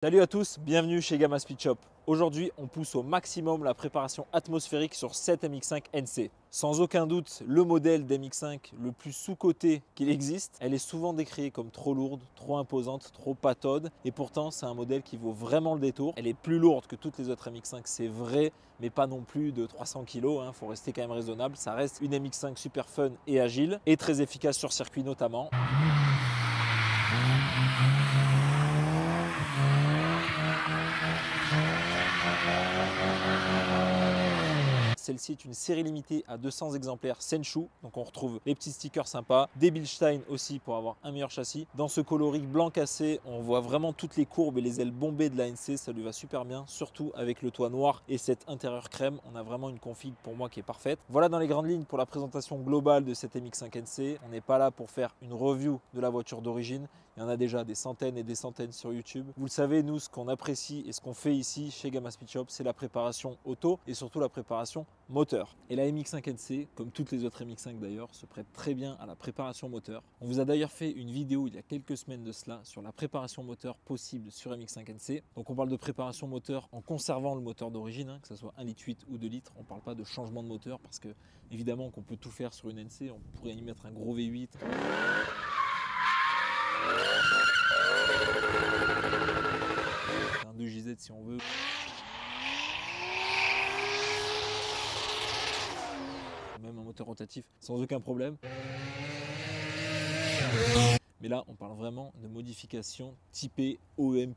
Salut à tous, bienvenue chez Gamma Speed Shop. Aujourd'hui, on pousse au maximum la préparation atmosphérique sur cette MX5 NC. Sans aucun doute, le modèle d'MX5 le plus sous-coté qu'il existe. Elle est souvent décriée comme trop lourde, trop imposante, trop pataude. Et pourtant, c'est un modèle qui vaut vraiment le détour. Elle est plus lourde que toutes les autres MX5, c'est vrai, mais pas non plus de 300 kg. Il faut rester quand même raisonnable. Ça reste une MX5 super fun et agile et très efficace sur circuit notamment. Celle-ci est une série limitée à 200 exemplaires Senshu, donc on retrouve les petits stickers sympas, des Bilstein aussi pour avoir un meilleur châssis. Dans ce coloris blanc cassé, on voit vraiment toutes les courbes et les ailes bombées de la NC, ça lui va super bien, surtout avec le toit noir et cet intérieur crème. On a vraiment une config pour moi qui est parfaite. Voilà dans les grandes lignes pour la présentation globale de cette MX5 NC. On n'est pas là pour faire une review de la voiture d'origine. Il y en a déjà des centaines et des centaines sur YouTube. Vous le savez, nous, ce qu'on apprécie et ce qu'on fait ici chez Gamma Speed Shop, c'est la préparation auto et surtout la préparation moteur. Et la MX5 NC, comme toutes les autres MX5 d'ailleurs, se prête très bien à la préparation moteur. On vous a d'ailleurs fait une vidéo il y a quelques semaines de cela sur la préparation moteur possible sur MX5 NC. Donc on parle de préparation moteur en conservant le moteur d'origine, que ce soit 1,8 litre ou 2 litres. On ne parle pas de changement de moteur parce que évidemment qu'on peut tout faire sur une NC. On pourrait y mettre un gros V8. Un 2JZ si on veut. Même un moteur rotatif sans aucun problème. Mais là, on parle vraiment de modifications typées OEM++.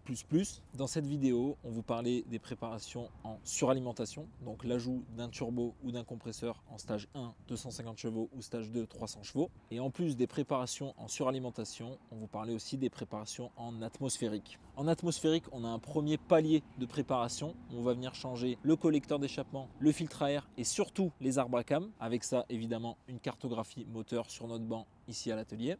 Dans cette vidéo, on vous parlait des préparations en suralimentation, donc l'ajout d'un turbo ou d'un compresseur en stage 1, 250 chevaux ou stage 2, 300 chevaux. Et en plus des préparations en suralimentation, on vous parlait aussi des préparations en atmosphérique. En atmosphérique, on a un premier palier de préparation. On va venir changer le collecteur d'échappement, le filtre à air et surtout les arbres à cam. Avec ça, évidemment, une cartographie moteur sur notre banc ici à l'atelier.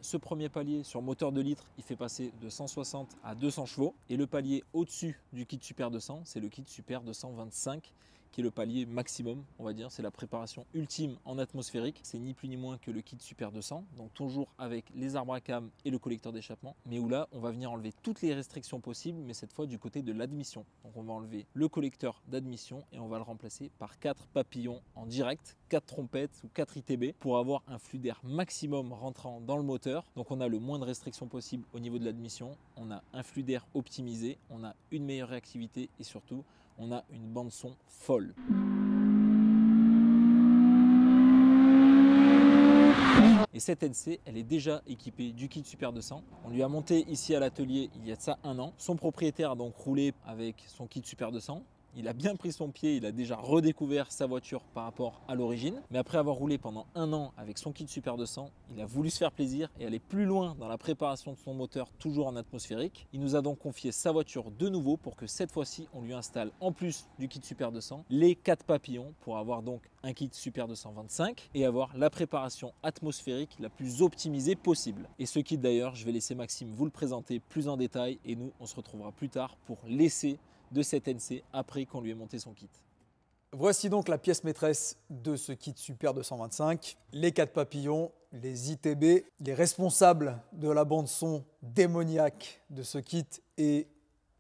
Ce premier palier sur moteur 2 litres, il fait passer de 160 à 200 chevaux. Et le palier au-dessus du kit Super 200, c'est le kit Super 225, qui est le palier maximum, on va dire. C'est la préparation ultime en atmosphérique. C'est ni plus ni moins que le kit Super 200, donc toujours avec les arbres à cam et le collecteur d'échappement. Mais où là, on va venir enlever toutes les restrictions possibles, mais cette fois du côté de l'admission. Donc on va enlever le collecteur d'admission et on va le remplacer par 4 papillons en direct, 4 trompettes ou 4 ITB pour avoir un flux d'air maximum rentrant dans le moteur. Donc on a le moins de restrictions possible au niveau de l'admission, on a un flux d'air optimisé, on a une meilleure réactivité et surtout on a une bande son folle. Et cette NC, elle est déjà équipée du kit Super 200. On lui a monté ici à l'atelier il y a de ça un an. Son propriétaire a donc roulé avec son kit Super 200. Il a bien pris son pied, il a déjà redécouvert sa voiture par rapport à l'origine. Mais après avoir roulé pendant un an avec son kit Super 200, il a voulu se faire plaisir et aller plus loin dans la préparation de son moteur, toujours en atmosphérique. Il nous a donc confié sa voiture de nouveau pour que cette fois-ci, on lui installe en plus du kit Super 200 les 4 papillons pour avoir donc un kit Super 225 et avoir la préparation atmosphérique la plus optimisée possible. Et ce kit d'ailleurs, je vais laisser Maxime vous le présenter plus en détail et nous, on se retrouvera plus tard pour l'essai de cette NC après qu'on lui ait monté son kit. Voici donc la pièce maîtresse de ce kit Super 225, les 4 papillons, les ITB, les responsables de la bande son démoniaque de ce kit et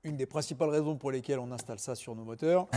une des principales raisons pour lesquelles on installe ça sur nos moteurs.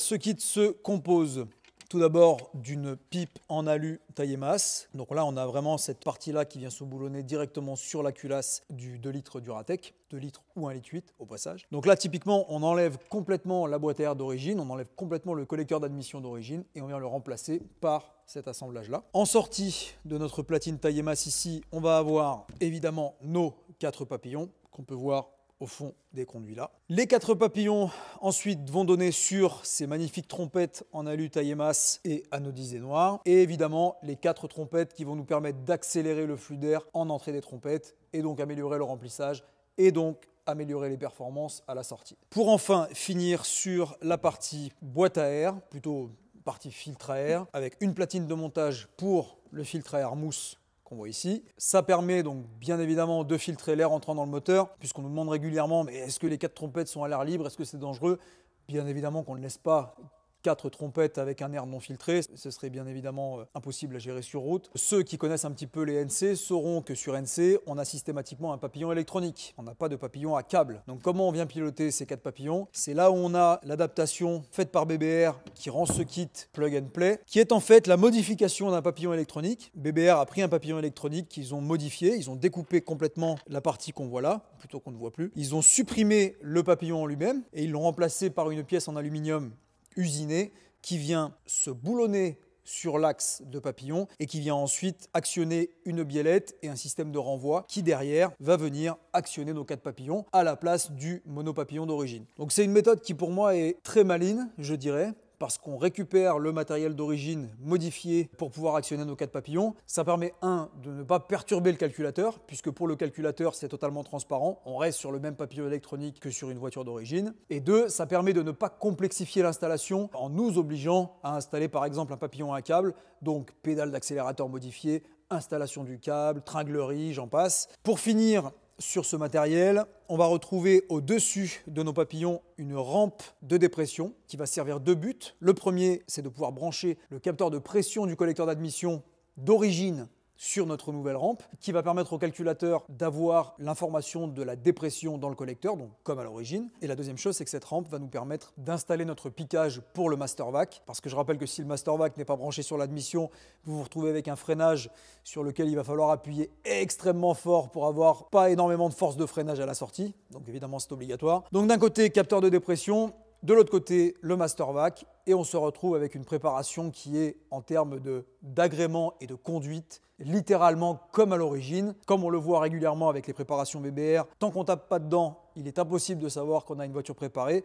Ce kit se compose tout d'abord d'une pipe en alu taillée masse. Donc là, on a vraiment cette partie-là qui vient se boulonner directement sur la culasse du 2 litres Duratec, 2 litres ou 1,8 litre au passage. Donc là, typiquement, on enlève complètement la boîte à air d'origine, on enlève complètement le collecteur d'admission d'origine et on vient le remplacer par cet assemblage-là. En sortie de notre platine taillée masse ici, on va avoir évidemment nos 4 papillons qu'on peut voir au fond des conduits là. Les 4 papillons ensuite vont donner sur ces magnifiques trompettes en alu taillé masse et anodisé noir. Et évidemment les 4 trompettes qui vont nous permettre d'accélérer le flux d'air en entrée des trompettes et donc améliorer le remplissage et donc améliorer les performances à la sortie. Pour enfin finir sur la partie boîte à air, plutôt partie filtre à air, avec une platine de montage pour le filtre à air mousse qu'on voit ici. Ça permet donc bien évidemment de filtrer l'air entrant dans le moteur, puisqu'on nous demande régulièrement, mais est-ce que les 4 trompettes sont à l'air libre, est-ce que c'est dangereux? Bien évidemment qu'on ne laisse pas 4 trompettes avec un air non filtré, ce serait bien évidemment impossible à gérer sur route. Ceux qui connaissent un petit peu les NC sauront que sur NC, on a systématiquement un papillon électronique. On n'a pas de papillon à câble. Donc comment on vient piloter ces 4 papillons? C'est là où on a l'adaptation faite par BBR qui rend ce kit plug and play, qui est en fait la modification d'un papillon électronique. BBR a pris un papillon électronique qu'ils ont modifié, ils ont découpé complètement la partie qu'on voit là, plutôt qu'on ne voit plus. Ils ont supprimé le papillon en lui-même et ils l'ont remplacé par une pièce en aluminium usiné qui vient se boulonner sur l'axe de papillon et qui vient ensuite actionner une biellette et un système de renvoi qui derrière va venir actionner nos 4 papillons à la place du monopapillon d'origine. Donc c'est une méthode qui pour moi est très maligne, je dirais, parce qu'on récupère le matériel d'origine modifié pour pouvoir actionner nos 4 papillons. Ça permet, de ne pas perturber le calculateur, puisque pour le calculateur, c'est totalement transparent. On reste sur le même papillon électronique que sur une voiture d'origine. Et 2, ça permet de ne pas complexifier l'installation en nous obligeant à installer par exemple un papillon à un câble, donc pédale d'accélérateur modifiée, installation du câble, tringlerie, j'en passe. Pour finir, sur ce matériel, on va retrouver au-dessus de nos papillons une rampe de dépression qui va servir 2 buts. Le premier, c'est de pouvoir brancher le capteur de pression du collecteur d'admission d'origine sur notre nouvelle rampe, qui va permettre au calculateur d'avoir l'information de la dépression dans le collecteur, donc comme à l'origine. Et la deuxième chose, c'est que cette rampe va nous permettre d'installer notre piquage pour le master vac, parce que je rappelle que si le master vac n'est pas branché sur l'admission, vous vous retrouvez avec un freinage sur lequel il va falloir appuyer extrêmement fort pour avoir pas énormément de force de freinage à la sortie, donc évidemment c'est obligatoire. Donc d'un côté, capteur de dépression, de l'autre côté, le master vac, et on se retrouve avec une préparation qui est, en termes d'agrément et de conduite, littéralement comme à l'origine. Comme on le voit régulièrement avec les préparations BBR, tant qu'on ne tape pas dedans, il est impossible de savoir qu'on a une voiture préparée.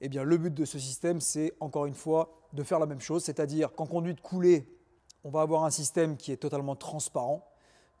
Eh bien, le but de ce système, c'est encore une fois de faire la même chose, c'est-à-dire qu'en conduite coulée, on va avoir un système qui est totalement transparent.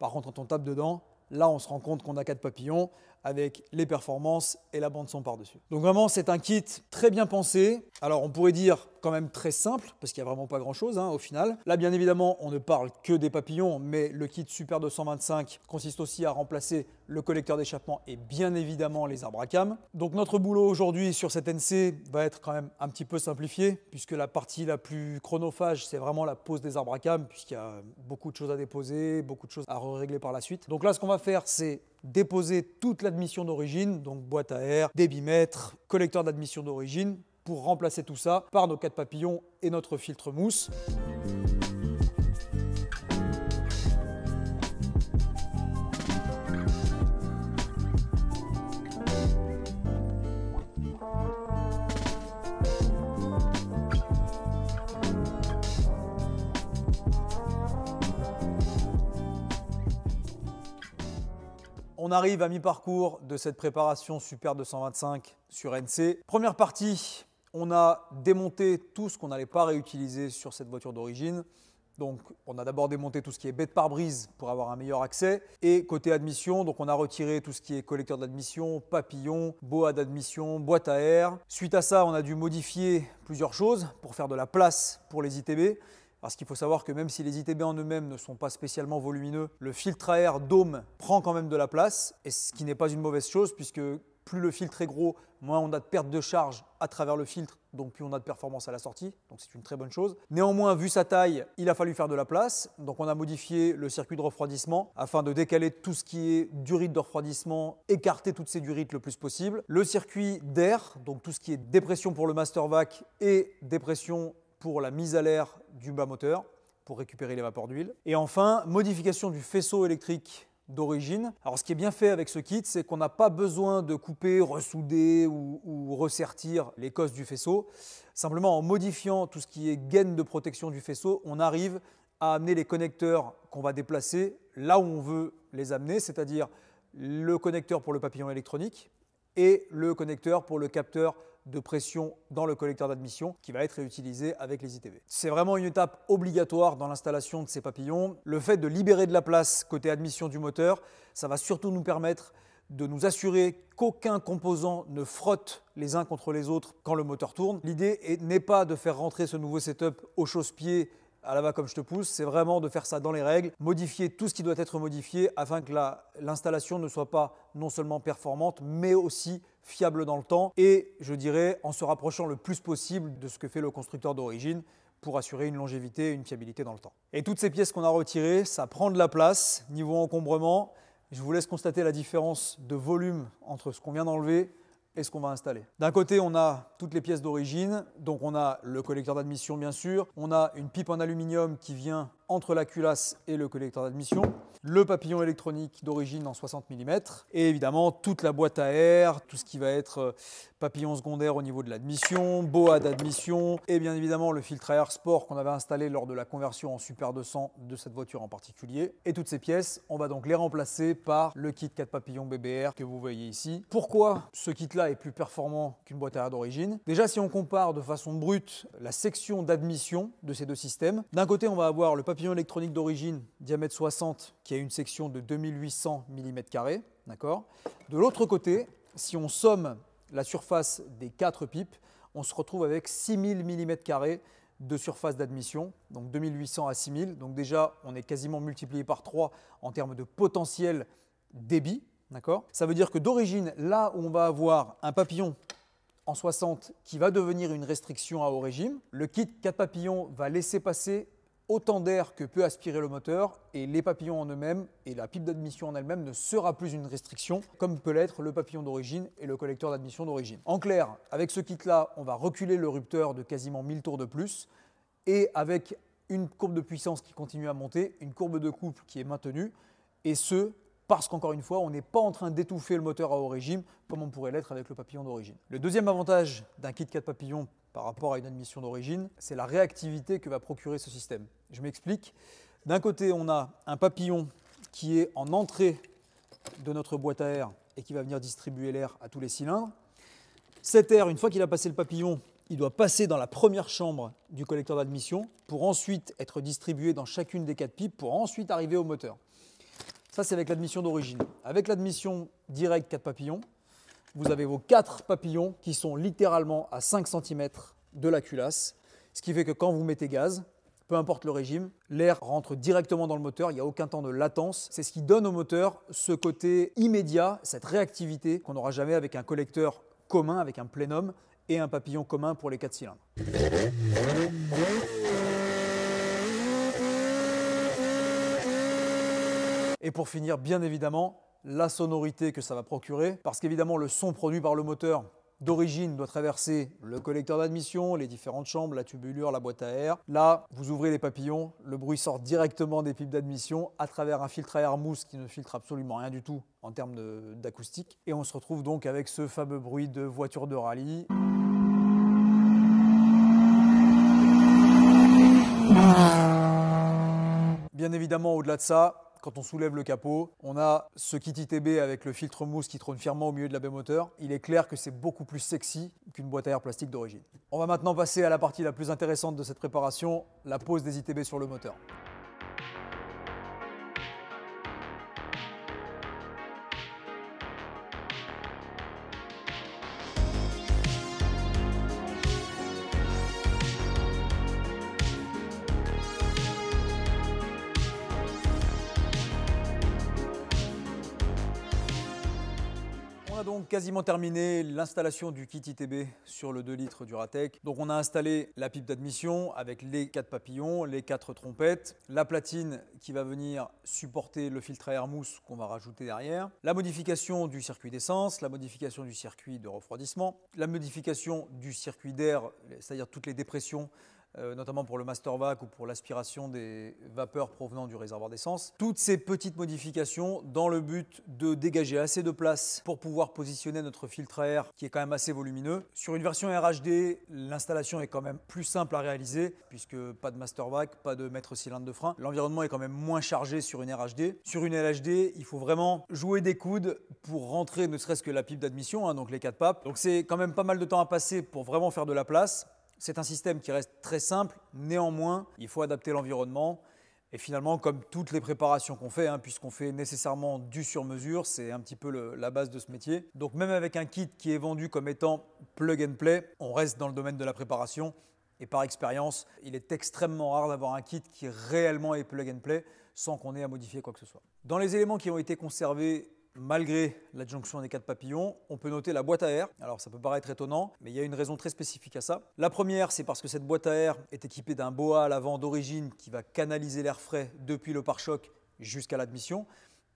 Par contre, quand on tape dedans, là, on se rend compte qu'on a 4 papillons avec les performances et la bande son par-dessus. Donc vraiment, c'est un kit très bien pensé. Alors, on pourrait dire quand même très simple, parce qu'il n'y a vraiment pas grand-chose au final. Là, bien évidemment, on ne parle que des papillons, mais le kit Super 225 consiste aussi à remplacer le collecteur d'échappement et bien évidemment les arbres à cam. Donc notre boulot aujourd'hui sur cette NC va être quand même un petit peu simplifié, puisque la partie la plus chronophage, c'est vraiment la pose des arbres à cam, puisqu'il y a beaucoup de choses à déposer, beaucoup de choses à régler par la suite. Donc là, ce qu'on va faire, c'est déposer toute l'admission d'origine, donc boîte à air, débitmètre, collecteur d'admission d'origine, pour remplacer tout ça par nos 4 papillons et notre filtre mousse. On arrive à mi-parcours de cette préparation Super 225 sur NC. Première partie, on a démonté tout ce qu'on n'allait pas réutiliser sur cette voiture d'origine. Donc, on a d'abord démonté tout ce qui est baie de pare-brise pour avoir un meilleur accès. Et côté admission, donc on a retiré tout ce qui est collecteur d'admission, papillon, boa d'admission, boîte à air. Suite à ça, on a dû modifier plusieurs choses pour faire de la place pour les ITB. Parce qu'il faut savoir que même si les ITB en eux-mêmes ne sont pas spécialement volumineux, le filtre à air dôme prend quand même de la place, et ce qui n'est pas une mauvaise chose, puisque plus le filtre est gros, moins on a de perte de charge à travers le filtre, donc plus on a de performance à la sortie, donc c'est une très bonne chose. Néanmoins, vu sa taille, il a fallu faire de la place, donc on a modifié le circuit de refroidissement afin de décaler tout ce qui est durite de refroidissement, écarter toutes ces durites le plus possible. Le circuit d'air, donc tout ce qui est dépression pour le master vac et dépression pour la mise à l'air du bas moteur, pour récupérer les vapeurs d'huile. Et enfin, modification du faisceau électrique d'origine. Alors ce qui est bien fait avec ce kit, c'est qu'on n'a pas besoin de couper, ressouder ou ressertir les cosses du faisceau. Simplement en modifiant tout ce qui est gaine de protection du faisceau, on arrive à amener les connecteurs qu'on va déplacer là où on veut les amener, c'est-à-dire le connecteur pour le papillon électronique et le connecteur pour le capteur de pression dans le collecteur d'admission qui va être réutilisé avec les ITB. C'est vraiment une étape obligatoire dans l'installation de ces papillons. Le fait de libérer de la place côté admission du moteur, ça va surtout nous permettre de nous assurer qu'aucun composant ne frotte les uns contre les autres quand le moteur tourne. L'idée n'est pas de faire rentrer ce nouveau setup au chausse-pied à la va comme je te pousse, c'est vraiment de faire ça dans les règles, modifier tout ce qui doit être modifié afin que l'installation ne soit pas non seulement performante, mais aussi fiable dans le temps et je dirais en se rapprochant le plus possible de ce que fait le constructeur d'origine pour assurer une longévité et une fiabilité dans le temps. Et toutes ces pièces qu'on a retirées, ça prend de la place. Niveau encombrement, je vous laisse constater la différence de volume entre ce qu'on vient d'enlever et ce qu'on va installer. D'un côté, on a toutes les pièces d'origine, donc on a le collecteur d'admission bien sûr, on a une pipe en aluminium qui vient entre la culasse et le collecteur d'admission, le papillon électronique d'origine en 60 mm et évidemment toute la boîte à air, tout ce qui va être papillon secondaire au niveau de l'admission, boa d'admission et bien évidemment le filtre à air sport qu'on avait installé lors de la conversion en Super 200 de cette voiture en particulier. Et toutes ces pièces, on va donc les remplacer par le kit 4 papillons BBR que vous voyez ici. Pourquoi ce kit-là est plus performant qu'une boîte à air d'origine? Déjà, si on compare de façon brute la section d'admission de ces deux systèmes, d'un côté on va avoir le papillon électronique d'origine diamètre 60 qui a une section de 2800 mm², d'accord. De l'autre côté, si on somme la surface des 4 pipes, on se retrouve avec 6000 mm² de surface d'admission, donc 2800 à 6000. Donc déjà, on est quasiment multiplié par 3 en termes de potentiel débit, d'accord. Ça veut dire que d'origine, là où on va avoir un papillon en 60 qui va devenir une restriction à haut régime, le kit 4 papillons va laisser passer autant d'air que peut aspirer le moteur et les papillons en eux-mêmes et la pipe d'admission en elle-même ne sera plus une restriction comme peut l'être le papillon d'origine et le collecteur d'admission d'origine. En clair, avec ce kit-là, on va reculer le rupteur de quasiment 1000 tours de plus et avec une courbe de puissance qui continue à monter, une courbe de couple qui est maintenue et ce, parce qu'encore une fois, on n'est pas en train d'étouffer le moteur à haut régime comme on pourrait l'être avec le papillon d'origine. Le deuxième avantage d'un kit 4 papillons par rapport à une admission d'origine, c'est la réactivité que va procurer ce système. Je m'explique. D'un côté, on a un papillon qui est en entrée de notre boîte à air et qui va venir distribuer l'air à tous les cylindres. Cet air, une fois qu'il a passé le papillon, il doit passer dans la première chambre du collecteur d'admission pour ensuite être distribué dans chacune des 4 pipes pour ensuite arriver au moteur. Ça, c'est avec l'admission d'origine. Avec l'admission directe 4 papillons, vous avez vos 4 papillons qui sont littéralement à 5 cm de la culasse, ce qui fait que quand vous mettez gaz, peu importe le régime, l'air rentre directement dans le moteur, il n'y a aucun temps de latence. C'est ce qui donne au moteur ce côté immédiat, cette réactivité qu'on n'aura jamais avec un collecteur commun, avec un plénum et un papillon commun pour les 4 cylindres. Et pour finir, bien évidemment, la sonorité que ça va procurer, parce qu'évidemment le son produit par le moteur d'origine doit traverser le collecteur d'admission, les différentes chambres, la tubulure, la boîte à air. Là, vous ouvrez les papillons, le bruit sort directement des pipes d'admission à travers un filtre à air mousse qui ne filtre absolument rien du tout en termes d'acoustique. Et on se retrouve donc avec ce fameux bruit de voiture de rallye. Bien évidemment, au-delà de ça, quand on soulève le capot, on a ce kit ITB avec le filtre mousse qui trône fièrement au milieu de la baie moteur. Il est clair que c'est beaucoup plus sexy qu'une boîte à air plastique d'origine. On va maintenant passer à la partie la plus intéressante de cette préparation, la pose des ITB sur le moteur. Donc quasiment terminé l'installation du kit ITB sur le 2 litres Duratec. Donc on a installé la pipe d'admission avec les 4 papillons, les 4 trompettes, la platine qui va venir supporter le filtre à air mousse qu'on va rajouter derrière, la modification du circuit d'essence, la modification du circuit de refroidissement, la modification du circuit d'air, c'est-à-dire toutes les dépressions notamment pour le master vac ou pour l'aspiration des vapeurs provenant du réservoir d'essence. Toutes ces petites modifications dans le but de dégager assez de place pour pouvoir positionner notre filtre à air qui est quand même assez volumineux. Sur une version RHD, l'installation est quand même plus simple à réaliser puisque pas de master vac, pas de mètre cylindre de frein. L'environnement est quand même moins chargé sur une RHD. Sur une LHD, il faut vraiment jouer des coudes pour rentrer ne serait-ce que la pipe d'admission, donc les 4 papes. Donc c'est quand même pas mal de temps à passer pour vraiment faire de la place. C'est un système qui reste très simple, néanmoins, il faut adapter l'environnement. Et finalement, comme toutes les préparations qu'on fait, puisqu'on fait nécessairement du sur-mesure, c'est un petit peu la base de ce métier. Donc même avec un kit qui est vendu comme étant plug and play, on reste dans le domaine de la préparation Et par expérience, il est extrêmement rare d'avoir un kit qui réellement est plug and play sans qu'on ait à modifier quoi que ce soit. Dans les éléments qui ont été conservés malgré l'adjonction des 4 papillons, on peut noter la boîte à air. Alors ça peut paraître étonnant, mais il y a une raison très spécifique à ça. La première, c'est parce que cette boîte à air est équipée d'un BOA à l'avant d'origine qui va canaliser l'air frais depuis le pare-choc jusqu'à l'admission.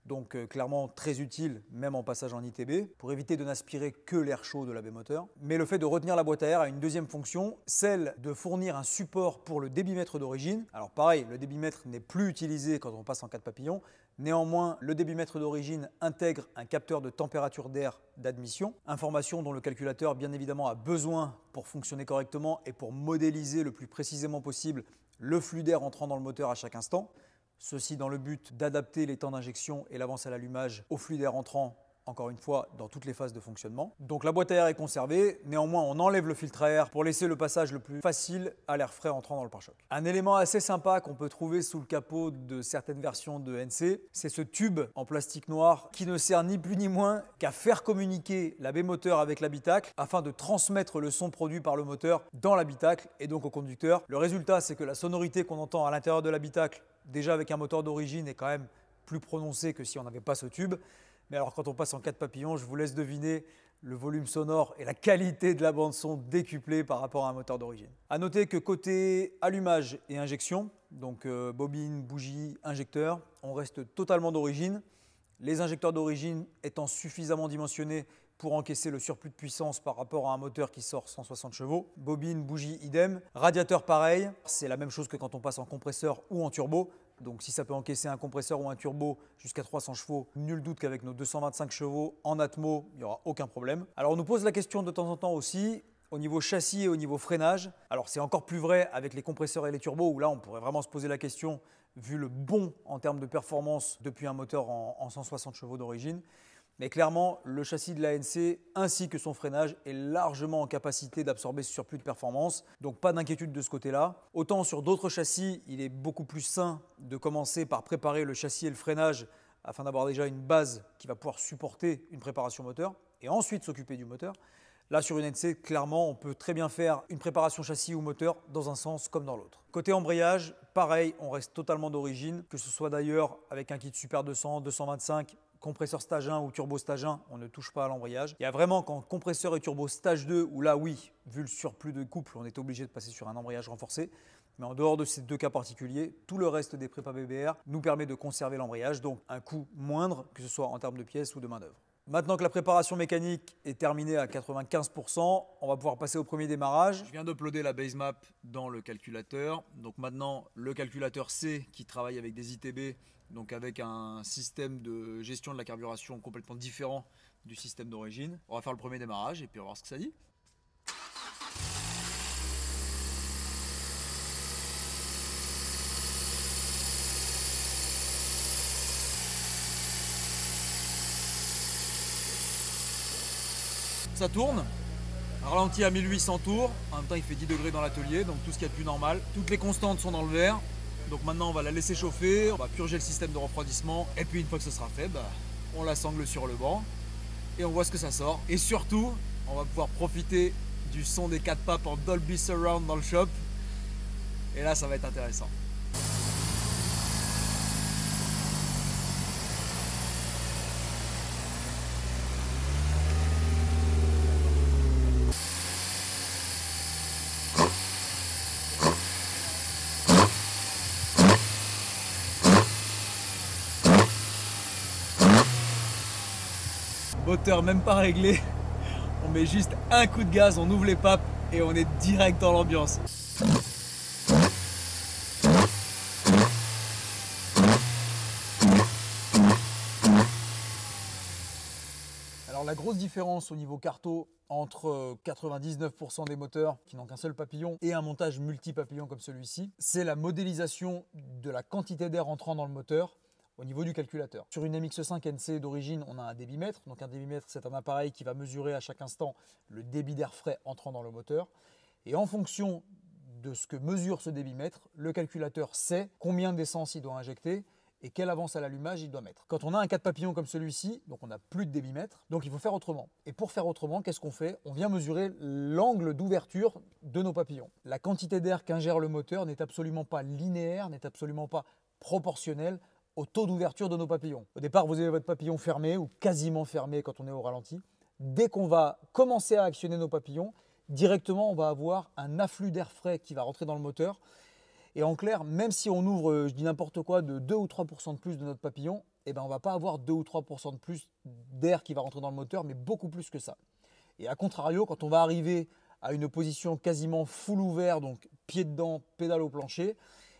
Donc clairement très utile, même en passage en ITB, pour éviter de n'aspirer que l'air chaud de la baie moteur. Mais le fait de retenir la boîte à air a une deuxième fonction, celle de fournir un support pour le débitmètre d'origine. Alors pareil, le débitmètre n'est plus utilisé quand on passe en 4 papillons. Néanmoins, le débitmètre d'origine intègre un capteur de température d'air d'admission, information dont le calculateur bien évidemment a besoin pour fonctionner correctement et pour modéliser le plus précisément possible le flux d'air entrant dans le moteur à chaque instant. Ceci dans le but d'adapter les temps d'injection et l'avance à l'allumage au flux d'air entrant, encore une fois, dans toutes les phases de fonctionnement. Donc la boîte à air est conservée, néanmoins on enlève le filtre à air pour laisser le passage le plus facile à l'air frais entrant dans le pare-choc. Un élément assez sympa qu'on peut trouver sous le capot de certaines versions de NC, c'est ce tube en plastique noir qui ne sert ni plus ni moins qu'à faire communiquer la baie moteur avec l'habitacle afin de transmettre le son produit par le moteur dans l'habitacle et donc au conducteur. Le résultat, c'est que la sonorité qu'on entend à l'intérieur de l'habitacle, déjà avec un moteur d'origine, est quand même plus prononcée que si on n'avait pas ce tube. Mais alors quand on passe en 4 papillons, je vous laisse deviner le volume sonore et la qualité de la bande son décuplée par rapport à un moteur d'origine. A noter que côté allumage et injection, donc bobine, bougie, injecteur, on reste totalement d'origine. Les injecteurs d'origine étant suffisamment dimensionnés pour encaisser le surplus de puissance par rapport à un moteur qui sort 160 chevaux. Bobine, bougie, idem. Radiateur, pareil. C'est la même chose que quand on passe en compresseur ou en turbo. Donc si ça peut encaisser un compresseur ou un turbo jusqu'à 300 chevaux, nul doute qu'avec nos 225 chevaux en atmo, il n'y aura aucun problème. Alors on nous pose la question de temps en temps aussi, au niveau châssis et au niveau freinage. Alors c'est encore plus vrai avec les compresseurs et les turbos, où là on pourrait vraiment se poser la question, vu le bond en termes de performance depuis un moteur en 160 chevaux d'origine. Mais clairement, le châssis de l'ANC ainsi que son freinage est largement en capacité d'absorber ce surplus de performance. Donc pas d'inquiétude de ce côté-là. Autant sur d'autres châssis, il est beaucoup plus sain de commencer par préparer le châssis et le freinage afin d'avoir déjà une base qui va pouvoir supporter une préparation moteur et ensuite s'occuper du moteur. Là, sur une NC, clairement, on peut très bien faire une préparation châssis ou moteur dans un sens comme dans l'autre. Côté embrayage, pareil, on reste totalement d'origine, que ce soit d'ailleurs avec un kit Super 200, 225, compresseur stage 1 ou turbo stage 1, on ne touche pas à l'embrayage. Il y a vraiment qu'en compresseur et turbo stage 2, où là, oui, vu le surplus de couple, on est obligé de passer sur un embrayage renforcé. Mais en dehors de ces deux cas particuliers, tout le reste des prépas BBR nous permet de conserver l'embrayage, donc un coût moindre, que ce soit en termes de pièces ou de main-d'œuvre. Maintenant que la préparation mécanique est terminée à 95%, on va pouvoir passer au premier démarrage. Je viens d'uploader la base map dans le calculateur. Donc maintenant, le calculateur sait qu'il travaille avec des ITB, donc avec un système de gestion de la carburation complètement différent du système d'origine. On va faire le premier démarrage et puis on va voir ce que ça dit. Ça tourne, ralenti à 1800 tours, en même temps il fait 10 degrés dans l'atelier, donc tout ce qu'il y a de plus normal. Toutes les constantes sont dans le vert, donc maintenant on va la laisser chauffer, on va purger le système de refroidissement, et puis une fois que ce sera fait, on la sangle sur le banc, et on voit ce que ça sort. Et surtout, on va pouvoir profiter du son des 4 papes en Dolby Surround dans le shop, et là ça va être intéressant. Moteur même pas réglé, on met juste un coup de gaz, on ouvre les papes et on est direct dans l'ambiance. Alors la grosse différence au niveau carto entre 99% des moteurs qui n'ont qu'un seul papillon et un montage multi-papillon comme celui-ci, c'est la modélisation de la quantité d'air entrant dans le moteur au niveau du calculateur. Sur une MX5 NC d'origine, on a un débitmètre. Donc un débitmètre, c'est un appareil qui va mesurer à chaque instant le débit d'air frais entrant dans le moteur. Et en fonction de ce que mesure ce débitmètre, le calculateur sait combien d'essence il doit injecter et quelle avance à l'allumage il doit mettre. Quand on a un cas de papillon comme celui-ci, donc on n'a plus de débitmètre, donc il faut faire autrement. Et pour faire autrement, qu'est-ce qu'on fait? On vient mesurer l'angle d'ouverture de nos papillons. La quantité d'air qu'ingère le moteur n'est absolument pas linéaire, n'est absolument pas proportionnelle au taux d'ouverture de nos papillons. Au départ, vous avez votre papillon fermé ou quasiment fermé quand on est au ralenti. Dès qu'on va commencer à actionner nos papillons, directement, on va avoir un afflux d'air frais qui va rentrer dans le moteur. Et en clair, même si on ouvre, je dis n'importe quoi, de 2 ou 3% de plus de notre papillon, eh ben on ne va pas avoir 2 ou 3% de plus d'air qui va rentrer dans le moteur, mais beaucoup plus que ça. Et à contrario, quand on va arriver à une position quasiment full ouvert, donc pied dedans, pédale au plancher,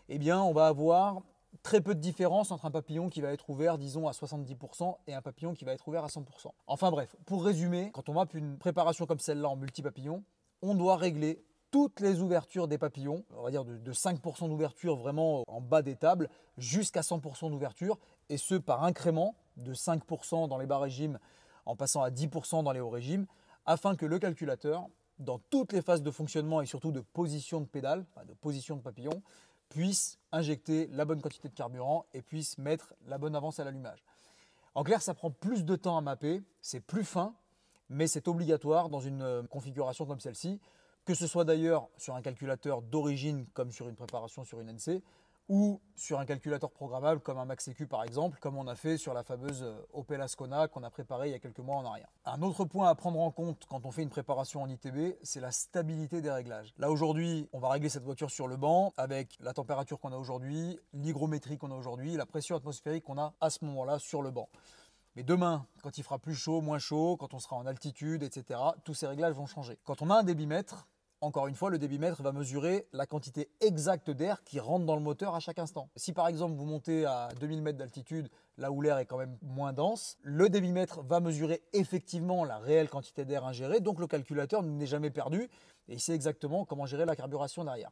eh bien on va avoir très peu de différence entre un papillon qui va être ouvert, disons, à 70% et un papillon qui va être ouvert à 100%. Enfin bref, pour résumer, quand on mappe une préparation comme celle-là en multi-papillon, on doit régler toutes les ouvertures des papillons, on va dire de 5% d'ouverture vraiment en bas des tables, jusqu'à 100% d'ouverture, et ce par incrément de 5% dans les bas régimes en passant à 10% dans les hauts régimes, afin que le calculateur, dans toutes les phases de fonctionnement et surtout de position de pédale, de position de papillon, puisse injecter la bonne quantité de carburant et puisse mettre la bonne avance à l'allumage. En clair, ça prend plus de temps à mapper, c'est plus fin, mais c'est obligatoire dans une configuration comme celle-ci, que ce soit d'ailleurs sur un calculateur d'origine comme sur une préparation sur une NC, ou sur un calculateur programmable comme un MaxEQ par exemple, comme on a fait sur la fameuse Opel Ascona qu'on a préparée il y a quelques mois en arrière. Un autre point à prendre en compte quand on fait une préparation en ITB, c'est la stabilité des réglages. Là aujourd'hui, on va régler cette voiture sur le banc avec la température qu'on a aujourd'hui, l'hygrométrie qu'on a aujourd'hui, la pression atmosphérique qu'on a à ce moment-là sur le banc. Mais demain, quand il fera plus chaud, moins chaud, quand on sera en altitude, etc., tous ces réglages vont changer. Quand on a un débitmètre, encore une fois, le débitmètre va mesurer la quantité exacte d'air qui rentre dans le moteur à chaque instant. Si par exemple vous montez à 2000 mètres d'altitude, là où l'air est quand même moins dense, le débitmètre va mesurer effectivement la réelle quantité d'air ingérée, donc le calculateur n'est jamais perdu et il sait exactement comment gérer la carburation derrière.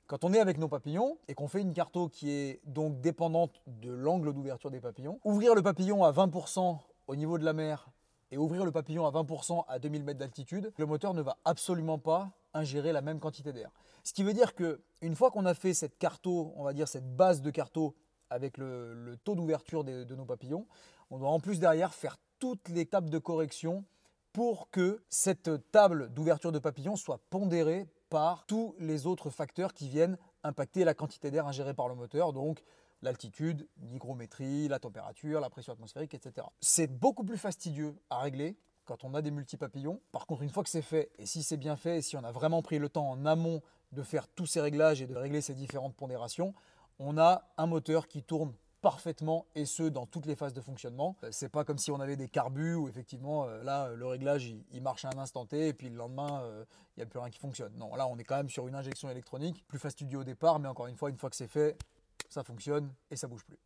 Quand on est avec nos papillons et qu'on fait une carto qui est donc dépendante de l'angle d'ouverture des papillons, ouvrir le papillon à 20% au niveau de la mer et ouvrir le papillon à 20% à 2000 mètres d'altitude, le moteur ne va absolument pas ingérer la même quantité d'air. Ce qui veut dire qu'une fois qu'on a fait cette carto, on va dire cette base de carto avec le taux d'ouverture de nos papillons, on doit en plus derrière faire toutes les tables de correction pour que cette table d'ouverture de papillons soit pondérée par tous les autres facteurs qui viennent impacter la quantité d'air ingérée par le moteur, donc l'altitude, l'hygrométrie, la température, la pression atmosphérique, etc. C'est beaucoup plus fastidieux à régler quand on a des multi-papillons. Par contre, une fois que c'est fait, et si c'est bien fait, et si on a vraiment pris le temps en amont de faire tous ces réglages et de régler ces différentes pondérations, on a un moteur qui tourne parfaitement, et ce dans toutes les phases de fonctionnement. C'est pas comme si on avait des carbus où effectivement là le réglage il marche à un instant T et puis le lendemain il n'y a plus rien qui fonctionne. Non, là on est quand même sur une injection électronique, plus fastidieux au départ, mais encore une fois que c'est fait, ça fonctionne et ça bouge plus.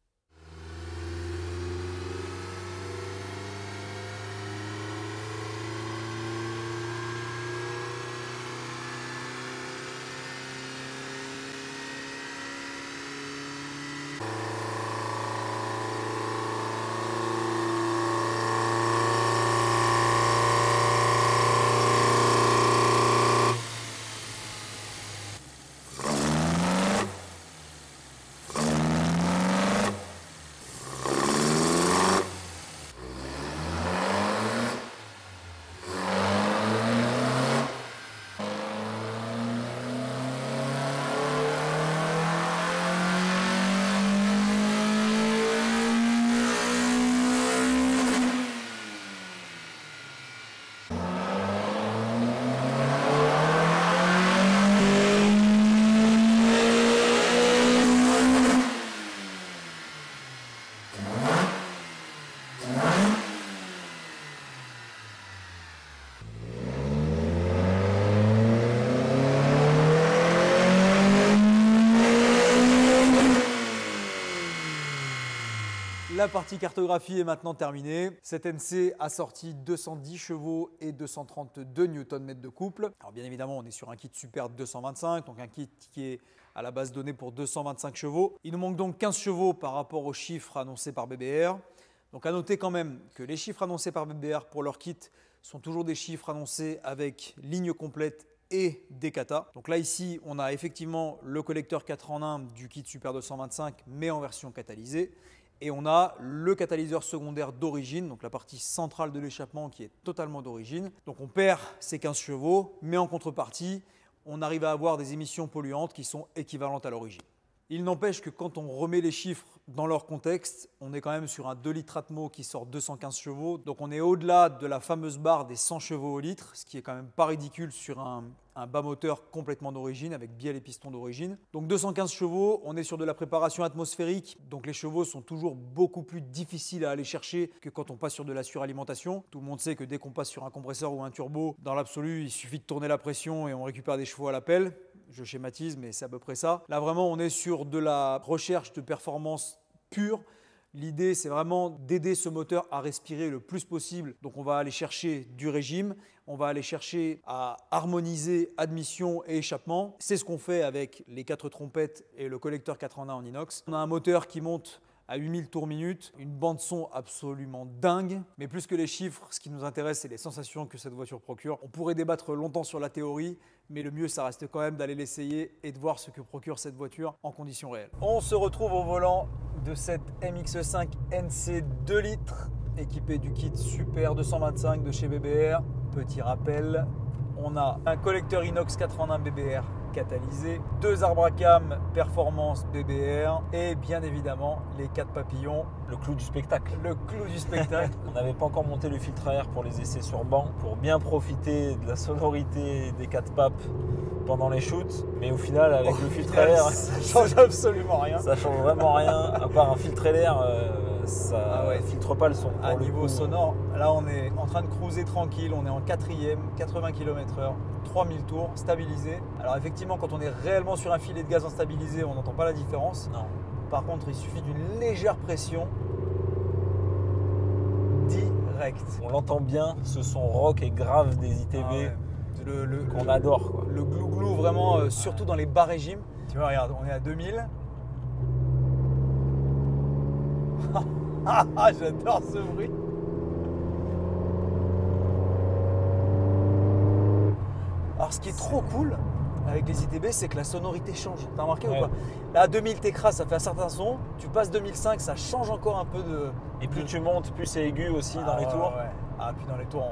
La partie cartographie est maintenant terminée. Cette NC a sorti 210 chevaux et 232 Nm de couple. Alors bien évidemment, on est sur un kit Super 225, donc un kit qui est à la base donné pour 225 chevaux. Il nous manque donc 15 chevaux par rapport aux chiffres annoncés par BBR. Donc à noter quand même que les chiffres annoncés par BBR pour leur kit sont toujours des chiffres annoncés avec ligne complète et des katas. Donc là ici, on a effectivement le collecteur 4 en 1 du kit Super 225, mais en version catalysée. Et on a le catalyseur secondaire d'origine, donc la partie centrale de l'échappement qui est totalement d'origine. Donc on perd ces 15 chevaux, mais en contrepartie, on arrive à avoir des émissions polluantes qui sont équivalentes à l'origine. Il n'empêche que quand on remet les chiffres dans leur contexte, on est quand même sur un 2 litres Atmo qui sort 215 chevaux. Donc on est au-delà de la fameuse barre des 100 chevaux au litre, ce qui est quand même pas ridicule sur un bas moteur complètement d'origine, avec bielle et piston d'origine. Donc 215 chevaux, on est sur de la préparation atmosphérique. Donc les chevaux sont toujours beaucoup plus difficiles à aller chercher que quand on passe sur de la suralimentation. Tout le monde sait que dès qu'on passe sur un compresseur ou un turbo, dans l'absolu, il suffit de tourner la pression et on récupère des chevaux à la pelle. Je schématise, mais c'est à peu près ça. Là, vraiment, on est sur de la recherche de performance pure. L'idée, c'est vraiment d'aider ce moteur à respirer le plus possible. Donc, on va aller chercher du régime. On va aller chercher à harmoniser admission et échappement. C'est ce qu'on fait avec les 4 trompettes et le collecteur 4 en 1 en inox. On a un moteur qui monte à 8000 tours minute, une bande son absolument dingue. Mais plus que les chiffres, ce qui nous intéresse, c'est les sensations que cette voiture procure. On pourrait débattre longtemps sur la théorie, mais le mieux, ça reste quand même d'aller l'essayer et de voir ce que procure cette voiture en conditions réelles. On se retrouve au volant de cette MX5 NC 2 litres, équipée du kit Super 225 de chez BBR. Petit rappel, on a un collecteur inox 4 en 1 BBR catalysé, 2 arbres à cam performance BBR et bien évidemment les 4 papillons. Le clou du spectacle. Le clou du spectacle. On n'avait pas encore monté le filtre à air pour les essais sur banc, pour bien profiter de la sonorité des 4 papes pendant les shoots. Mais au final, avec le filtre à air, ça change absolument rien. Ça change vraiment rien. À part un filtre à l'air, ça filtre pas le son. À niveau sonore, là on est en train de cruiser tranquille, on est en 4e, 80 km/h, 3000 tours, stabilisé. Alors effectivement, quand on est réellement sur un filet de gaz instabilisé, on n'entend pas la différence. Non. Par contre, il suffit d'une légère pression direct. On l'entend bien, ce son rock et grave des ITB qu'on adore, quoi. Le glou-glou vraiment, surtout dans les bas régimes. Tu vois, regarde, on est à 2000. J'adore ce bruit. Alors ce qui est trop cool avec les ITB, c'est que la sonorité change. T'as remarqué ou pas? Là à 2000 t'écrases, ça fait un certain son. Tu passes 2005, ça change encore un peu de... Et plus tu montes, plus c'est aigu aussi dans les tours. Ouais. Ah puis dans les tours,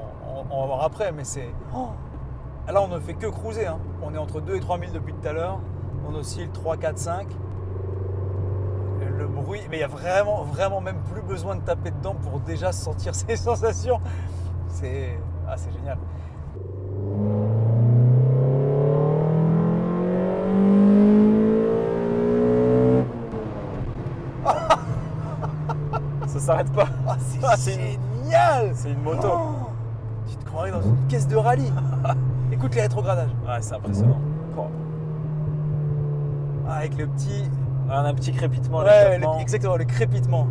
on va voir après, mais c'est... Là on ne fait que cruiser, hein. On est entre 2 et 3000 depuis tout à l'heure. On oscille 3, 4, 5. Le bruit, mais il n'y a vraiment même plus besoin de taper dedans pour déjà sentir ces sensations. C'est génial. Ça s'arrête pas. C'est génial. C'est une moto. Tu te croirais dans une caisse de rallye. Écoute les rétrogradages. Ouais, c'est impressionnant. Avec le petit... Un petit crépitement. Exactement, le crépitement.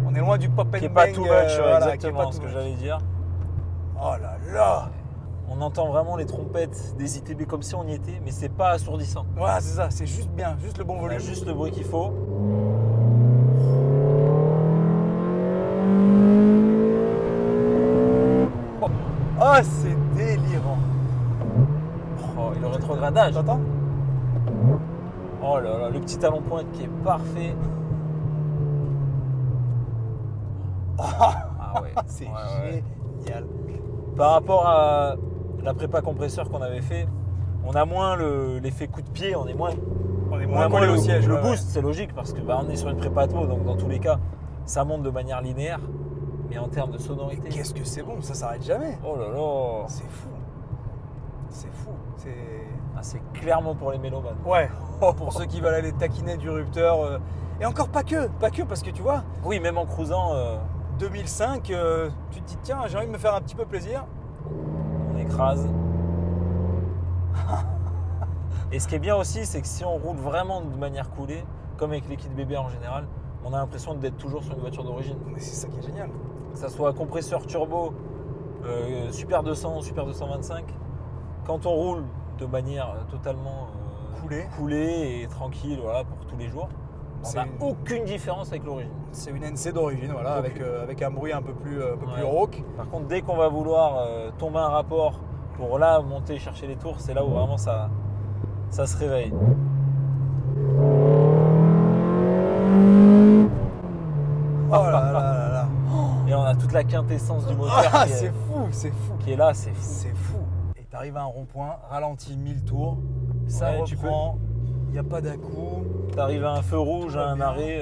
On est loin du pop and bang. Qui n'est pas too much, exactement ce que j'allais dire. Oh là là. On entend vraiment les trompettes des ITB comme si on y était, mais c'est pas assourdissant. Ouais, c'est ça, c'est juste bien, juste le bon volume. Juste le bruit qu'il faut. Oh, c'est délirant. Oh, et le rétrogradage. T'entends? Oh là là, le petit talon pointe qui est parfait. Ah ouais, c'est génial. Par rapport à la prépa compresseur qu'on avait fait, on a moins l'effet coup de pied, on est moins collé au siège. Le boost, c'est logique parce que on est sur une prépa Atmo, donc dans tous les cas, ça monte de manière linéaire. Mais en termes de sonorité. Qu'est-ce que c'est bon, ça s'arrête jamais. Oh là là. C'est fou. C'est fou. C'est clairement pour les mélomanes. Ouais. Pour ceux qui veulent aller taquiner du rupteur. Et encore pas que parce que tu vois. Oui, même en cruisant. 2005, tu te dis tiens, j'ai envie de me faire un petit peu plaisir. On écrase. Et ce qui est bien aussi, c'est que si on roule vraiment de manière coolée, comme avec les kits BBR en général, on a l'impression d'être toujours sur une voiture d'origine. Mais c'est ça qui est génial. Que ça soit compresseur turbo, Super 200, Super 225, quand on roule de manière totalement coolée et tranquille, voilà, pour tous les jours, on n'a aucune différence avec l'origine. C'est une NC d'origine, voilà, avec un bruit un peu plus rauque. Par contre, dès qu'on va vouloir tomber un rapport pour là monter chercher les tours, c'est là où vraiment ça se réveille. Oh là là là là. Et on a toute la quintessence du moteur Ah, qui, c'est est, fou, c'est fou. qui est là, c'est fou. C'est fou. Et tu arrives à un rond-point, ralenti 1000 tours, ça Ouais, tu reprend, il n'y a pas d'à-coup. Tu arrives à un feu rouge, à un bien. arrêt,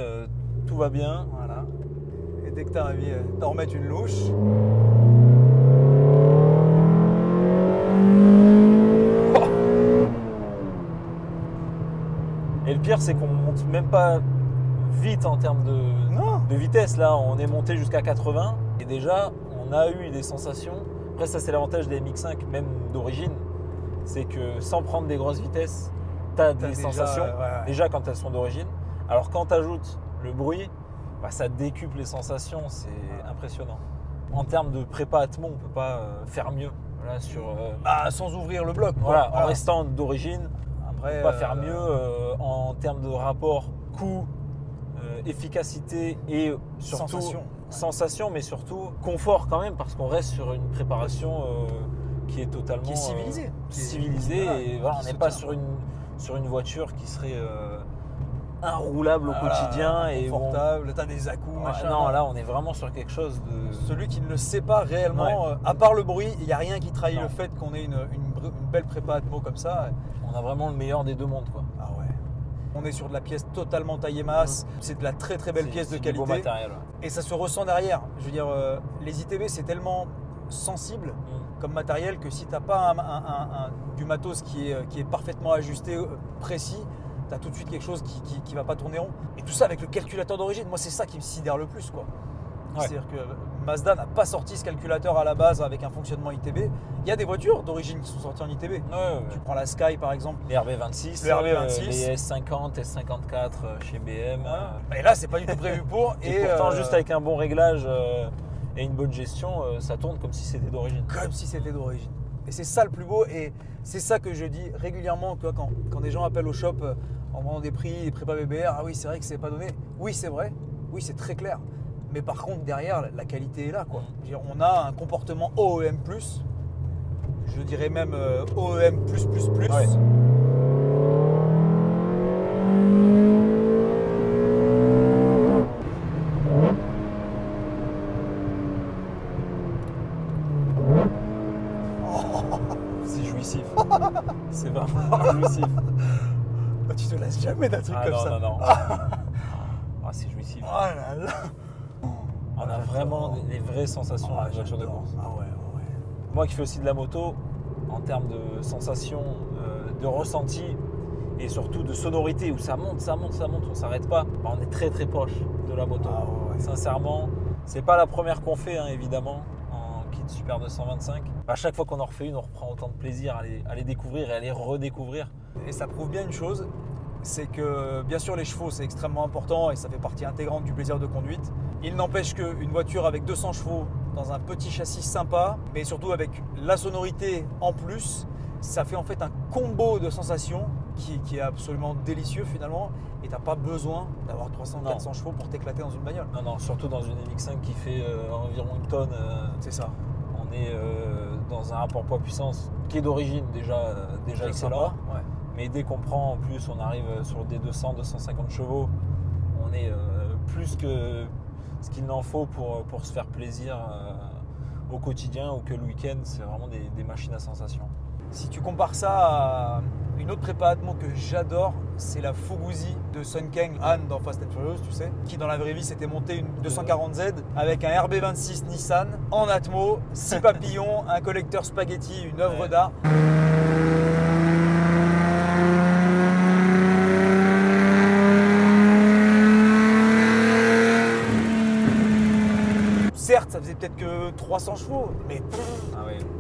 tout va bien. Voilà. Et dès que tu arrives à t'en remettre une louche. Et le pire, c'est qu'on monte même pas vite en termes Non. de vitesse. Là, on est monté jusqu'à 80 et déjà, on a eu des sensations. Après, ça, c'est l'avantage des MX5, même d'origine. C'est que sans prendre des grosses vitesses, tu as des déjà, sensations, ouais. déjà quand elles sont d'origine. Alors, quand tu ajoutes le bruit, bah, ça décuple les sensations, c'est impressionnant. En termes de prépa atmo, on ne peut pas faire mieux. Là, sur, Bah, sans ouvrir le bloc. voilà, en restant d'origine, Après, on ne peut pas faire mieux en termes de rapport coût, efficacité et surtout sensation, mais surtout confort quand même, parce qu'on reste sur une préparation qui est totalement qui est civilisée. civilisée, et voilà, on n'est pas sur une voiture qui serait inroulable au quotidien et confortable, t'as des à-coups, machin. non, là on est vraiment sur quelque chose de Celui qui ne le sait pas réellement, à part le bruit, il n'y a rien qui trahit Non. le fait qu'on ait une belle prépa atmo comme ça. on a vraiment le meilleur des deux mondes, quoi. Ah ouais. On est sur de la pièce totalement taillée masse, c'est de la très très belle pièce de C'est du beau qualité. matériel, ouais. Et ça se ressent derrière. Je veux dire, les ITB c'est tellement sensible comme matériel que si tu n'as pas du matos qui est parfaitement ajusté, précis, tu as tout de suite quelque chose qui va pas tourner rond. Et tout ça avec le calculateur d'origine, moi c'est ça qui me sidère le plus, quoi. Ouais. C'est-à-dire que Mazda n'a pas sorti ce calculateur à la base avec un fonctionnement ITB. Il y a des voitures d'origine qui sont sorties en ITB. Ouais. Tu prends la Sky par exemple. Les RB26, Le RB26. les S50, S54 chez BM. Et là c'est pas du tout prévu pour. Et pourtant, juste avec un bon réglage et une bonne gestion, ça tourne comme si c'était d'origine. Comme si c'était d'origine. Et c'est ça le plus beau, et c'est ça que je dis régulièrement quand des gens appellent au shop en vendant des prix, des prépas BBR. Ah oui, c'est vrai que c'est pas donné. Oui, c'est vrai. Oui, c'est très clair. Mais par contre, derrière, la qualité est là, quoi. Je veux dire, on a un comportement OEM+, je dirais même OEM+++. Ouais. C'est jouissif. C'est vraiment jouissif. Tu te lasses jamais d'un truc comme ça. Non. C'est jouissif. Oh là là. On a vraiment des vraies sensations dans la voiture de course. Ah ouais. Moi qui fais aussi de la moto, en termes de sensations, de ressenti et surtout de sonorité, où ça monte, on ne s'arrête pas, bah, on est très très proche de la moto. Ah ouais. Sincèrement, c'est pas la première qu'on fait, hein, évidemment, en kit Super 225. À chaque fois qu'on en refait une, on reprend autant de plaisir à les découvrir et à les redécouvrir. Et ça prouve bien une chose, c'est que bien sûr les chevaux c'est extrêmement important et ça fait partie intégrante du plaisir de conduite. Il n'empêche qu'une voiture avec 200 chevaux dans un petit châssis sympa, mais surtout avec la sonorité en plus, ça fait en fait un combo de sensations qui est absolument délicieux finalement, et tu n'as pas besoin d'avoir 300-400 chevaux pour t'éclater dans une bagnole. Non, surtout dans une MX5 qui fait environ une tonne. C'est ça. On est dans un rapport poids-puissance qui est d'origine déjà excellent. Ouais. Mais dès qu'on prend en plus, on arrive sur des 200-250 chevaux, on est plus que ce qu'il en faut pour se faire plaisir au quotidien ou que le week-end. C'est vraiment des machines à sensation. Si tu compares ça à une autre prépa atmo que j'adore, c'est la Fuguzi de Sun Kang Han dans Fast and Furious, tu sais, qui dans la vraie vie s'était monté une 240Z avec un RB26 Nissan en atmo, 6 papillons, un collecteur spaghetti, une œuvre d'art. Certes, ça faisait peut-être que 300 chevaux, mais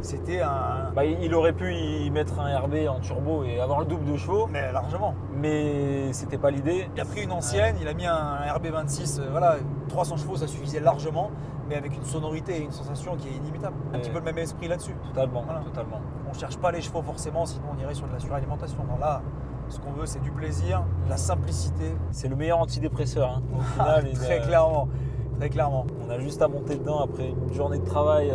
c'était un... Bah, il aurait pu y mettre un RB en turbo et avoir le double de chevaux, Mais largement. mais c'était pas l'idée. Il a pris une ancienne, il a mis un RB26, voilà, 300 chevaux, ça suffisait largement, mais avec une sonorité et une sensation qui est inimitable. Un petit peu le même esprit là-dessus. Totalement, Voilà. totalement. On ne cherche pas les chevaux forcément, sinon on irait sur de la suralimentation. Non, là, ce qu'on veut, c'est du plaisir, de la simplicité. C'est le meilleur antidépresseur, hein, au final. Et, Très clairement, très clairement. On a juste à monter dedans après une journée de travail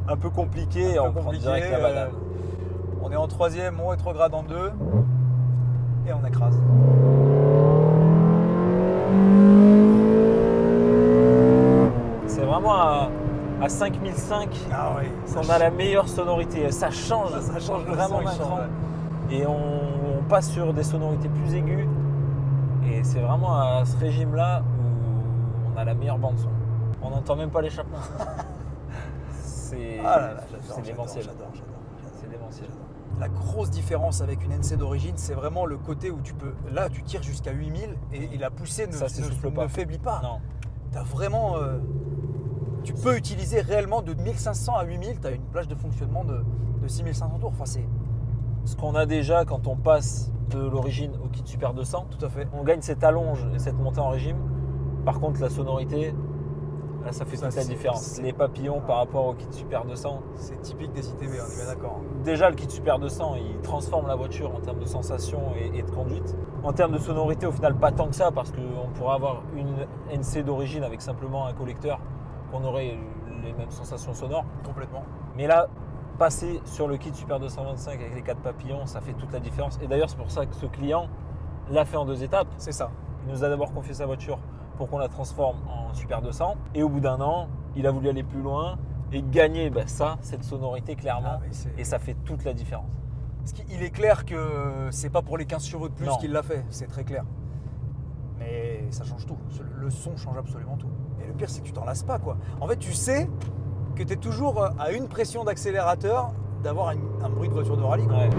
un peu compliquée et on prend direct la banane. On est en 3e, on rétrograde en 2 et on écrase. vraiment à 5005 qu'on a la meilleure sonorité. Ça change, ça change vraiment d'un cran. Et on passe sur des sonorités plus aiguës. Et c'est vraiment à ce régime-là où on a la meilleure bande son. On n'entend même pas l'échappement. C'est démentiel. J'adore. C'est démentiel. La grosse différence avec une NC d'origine, c'est vraiment le côté où tu peux. Là, tu tires jusqu'à 8000 et la poussée ne faiblit pas. Non. Tu as vraiment. Tu peux utiliser réellement de 1500 à 8000, tu as une plage de fonctionnement de 6500 tours. Enfin, c'est ce qu'on a déjà quand on passe de l'origine au kit Super 200. Tout à fait. On gagne cette allonge et cette montée en régime. Par contre, la sonorité, là, ça fait toute la différence. Les papillons par rapport au kit Super 200. C'est typique des ITB, on est bien d'accord. Déjà, le kit Super 200, il transforme la voiture en termes de sensation et de conduite. En termes de sonorité, au final, pas tant que ça, parce qu'on pourrait avoir une NC d'origine avec simplement un collecteur, qu'on aurait les mêmes sensations sonores. Complètement. Mais là, passer sur le kit Super 225 avec les 4 papillons, ça fait toute la différence. Et d'ailleurs, c'est pour ça que ce client l'a fait en 2 étapes. C'est ça. Il nous a d'abord confié sa voiture pour qu'on la transforme en Super 200. Et au bout d'un an, il a voulu aller plus loin et gagner cette sonorité clairement. Et ça fait toute la différence. Il est clair que c'est pas pour les 15 chevaux de plus qu'il l'a fait, c'est très clair. Mais ça change tout. Le son change absolument tout. Et le pire, c'est que tu t'en lasses pas, quoi. En fait, tu sais que tu es toujours à une pression d'accélérateur d'avoir un bruit de voiture de rallye, quoi. Ouais.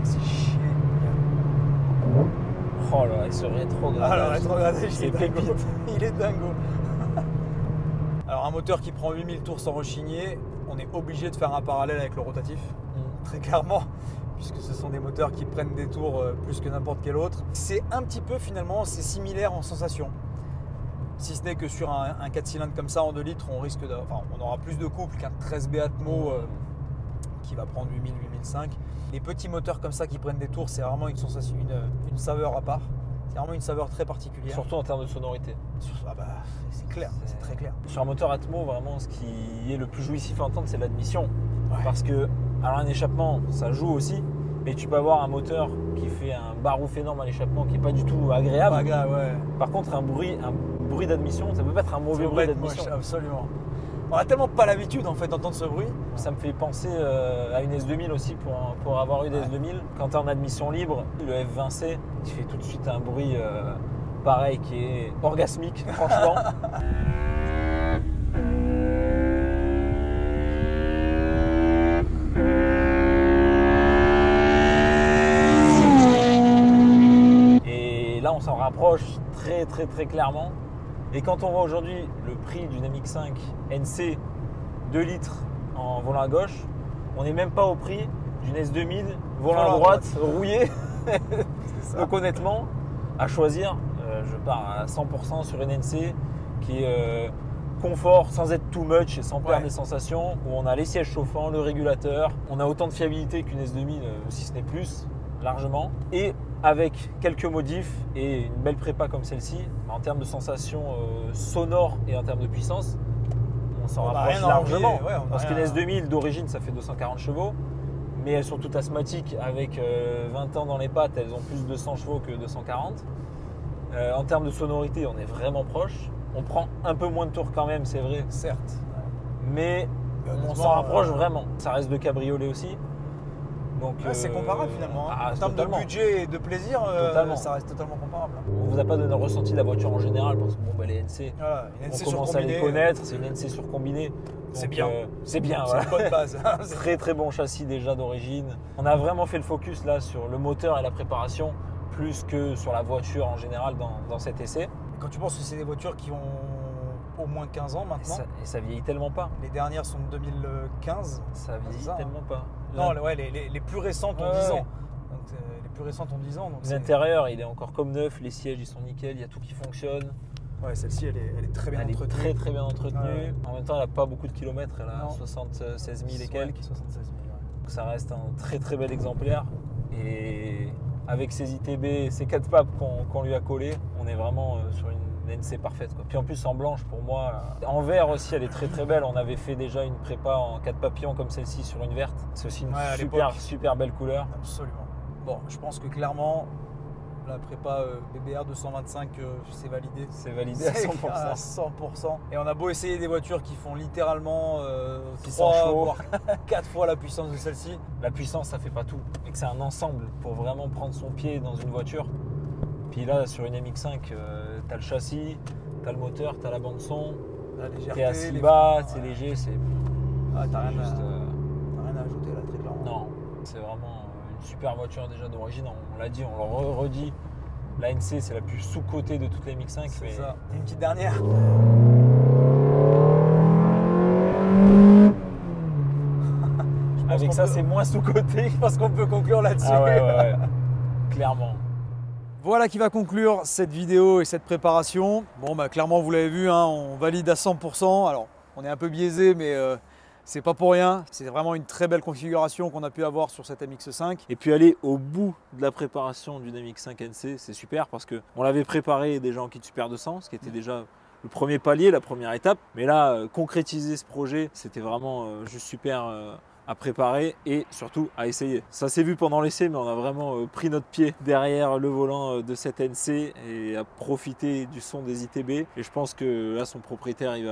C'est chier. Oh là, il se rétrograde. Alors, rétrogradage, c'est pépite. Il est dingo. Alors, un moteur qui prend 8000 tours sans rechigner, on est obligé de faire un parallèle avec le rotatif, très clairement, puisque ce sont des moteurs qui prennent des tours plus que n'importe quel autre. C'est un petit peu, finalement, c'est similaire en sensation. Si ce n'est que sur un 4 cylindres comme ça en 2 litres, on aura plus de couple qu'un 13B Atmo qui va prendre 8000, 8005. Les petits moteurs comme ça qui prennent des tours, c'est vraiment une sensation, une saveur à part. C'est vraiment une saveur très particulière. Surtout en termes de sonorité. C'est clair, c'est très clair. Sur un moteur Atmo, vraiment, ce qui est le plus jouissif à entendre, c'est l'admission. Ouais. Parce que, alors un échappement, ça joue aussi, mais tu peux avoir un moteur qui fait un barouf énorme à l'échappement qui n'est pas du tout agréable. Ouais. Par contre, un bruit d'admission, ça peut pas être un mauvais bruit d'admission. Absolument. On n'a tellement pas l'habitude en fait d'entendre ce bruit. Ça me fait penser à une S2000 aussi pour avoir eu des S2000. Quand tu es en admission libre, le F20C, tu fais tout de suite un bruit pareil qui est orgasmique, franchement. Et là, on s'en rapproche très clairement. Et quand on voit aujourd'hui le prix d'une MX5 NC 2 litres en volant à gauche, on n'est même pas au prix d'une S2000 volant à droite, rouillé. Donc honnêtement, à choisir, je pars à 100% sur une NC qui est confort sans être too much et sans perdre les sensations, où on a les sièges chauffants, le régulateur, on a autant de fiabilité qu'une S2000, si ce n'est plus, largement. Et avec quelques modifs et une belle prépa comme celle-ci, en termes de sensations sonores et en termes de puissance, on s'en rapproche largement. Parce qu'une S2000 d'origine, ça fait 240 chevaux, mais elles sont toutes asthmatiques. Avec 20 ans dans les pattes, elles ont plus de 100 chevaux que 240. En termes de sonorité, on est vraiment proche. On prend un peu moins de tours quand même, c'est vrai. Certes. Mais on s'en rapproche vraiment. Ça reste de cabriolet aussi. C'est comparable finalement. En termes de budget et de plaisir, ça reste totalement comparable. On ne vous a pas donné le ressenti de la voiture en général parce que les NC, on commence à les connaître, c'est une NC surcombinée. C'est bien. C'est bien, c'est une bonne base. Très bon châssis déjà d'origine. On a vraiment fait le focus là sur le moteur et la préparation plus que sur la voiture en général dans cet essai. Quand tu penses que c'est des voitures qui ont au moins 15 ans maintenant. Et ça vieillit tellement pas. Les dernières sont de 2015. Ça vieillit tellement pas. Non, les plus récentes ont 10 ans. Donc, les plus récentes ont 10 ans. L'intérieur, il est encore comme neuf. Les sièges, ils sont nickel. Il y a tout qui fonctionne. Ouais, celle-ci, elle est très bien entretenue. Elle est très bien entretenue. En même temps, elle n'a pas beaucoup de kilomètres. Elle a 76 000 et quelques. 76 000, Donc, ça reste un très bel exemplaire. Et avec ses ITB et ses 4 papes qu'on lui a collés, on est vraiment sur une NC parfaite, quoi. Puis en plus en blanche pour moi, en vert aussi elle est très belle. On avait fait déjà une prépa en 4 papillons comme celle-ci sur une verte. C'est aussi une super belle couleur. Absolument. Bon, je pense que clairement la prépa BBR 225, c'est validé. C'est validé à 100%. À 100%. Et on a beau essayer des voitures qui font littéralement 600 3 chevaux. voire 4 fois la puissance de celle-ci. La puissance, ça fait pas tout. Et que c'est un ensemble pour vraiment prendre son pied dans une voiture. Puis là, sur une MX5, t'as le châssis, t'as le moteur, t'as la bande son, La légèreté, t'es assis les bas, freins, c'est ouais. léger, c'est Ah, t'as rien, juste... t'as rien à ajouter là, très clairement. Non, c'est vraiment une super voiture déjà d'origine. On l'a dit, on le redit. La NC, c'est la plus sous-cotée de toutes les MX5. C'est Mais ça. Une petite dernière. avec ça, c'est moins sous-coté. Je pense qu'on peut conclure là-dessus. Ah ouais. Clairement. Voilà qui va conclure cette vidéo et cette préparation. Bon, bah, clairement, vous l'avez vu, hein, on valide à 100%. Alors, on est un peu biaisé, mais c'est pas pour rien. C'est vraiment une très belle configuration qu'on a pu avoir sur cette MX5. Et puis aller au bout de la préparation d'une MX5 NC, c'est super parce qu'on l'avait préparé déjà en kit Super 200, ce qui était déjà le premier palier, la première étape. Mais là, concrétiser ce projet, c'était vraiment juste super à préparer et surtout à essayer. Ça s'est vu pendant l'essai, mais on a vraiment pris notre pied derrière le volant de cette NC et à profiter du son des ITB. Et je pense que là, son propriétaire, il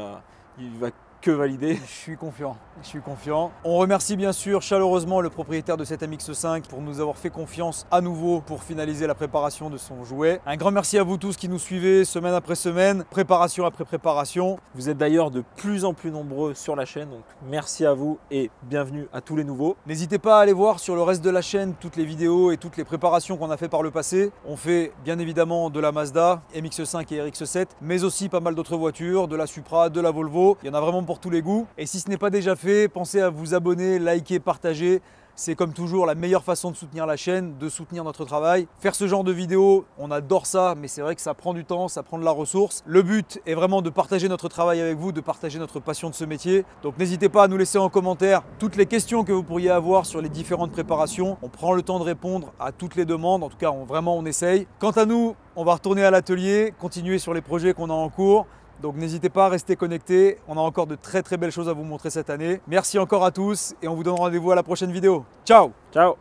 va que valider. Je suis confiant, On remercie bien sûr chaleureusement le propriétaire de cette MX5 pour nous avoir fait confiance à nouveau pour finaliser la préparation de son jouet. Un grand merci à vous tous qui nous suivez semaine après semaine, préparation après préparation. Vous êtes d'ailleurs de plus en plus nombreux sur la chaîne, donc merci à vous et bienvenue à tous les nouveaux. N'hésitez pas à aller voir sur le reste de la chaîne toutes les vidéos et toutes les préparations qu'on a fait par le passé. On fait bien évidemment de la Mazda, MX5 et RX7, mais aussi pas mal d'autres voitures, de la Supra, de la Volvo. Il y en a vraiment pour tous les goûts. Et si ce n'est pas déjà fait, pensez à vous abonner, liker, partager. C'est comme toujours la meilleure façon de soutenir la chaîne, de soutenir notre travail. Faire ce genre de vidéos, on adore ça, mais c'est vrai que ça prend du temps, ça prend de la ressource. Le but est vraiment de partager notre travail avec vous, de partager notre passion de ce métier. Donc n'hésitez pas à nous laisser en commentaire toutes les questions que vous pourriez avoir sur les différentes préparations. On prend le temps de répondre à toutes les demandes, en tout cas on essaye. Quant à nous, on va retourner à l'atelier, continuer sur les projets qu'on a en cours. Donc n'hésitez pas à rester connectés, on a encore de très belles choses à vous montrer cette année. Merci encore à tous et on vous donne rendez-vous à la prochaine vidéo. Ciao. Ciao.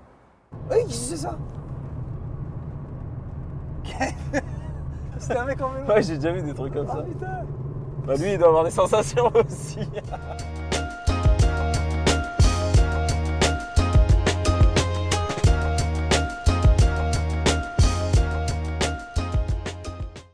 Oui, c'est ça. C'était un mec en vélo. Ouais, j'ai déjà vu des trucs comme ça. Putain. Bah lui, il doit avoir des sensations aussi.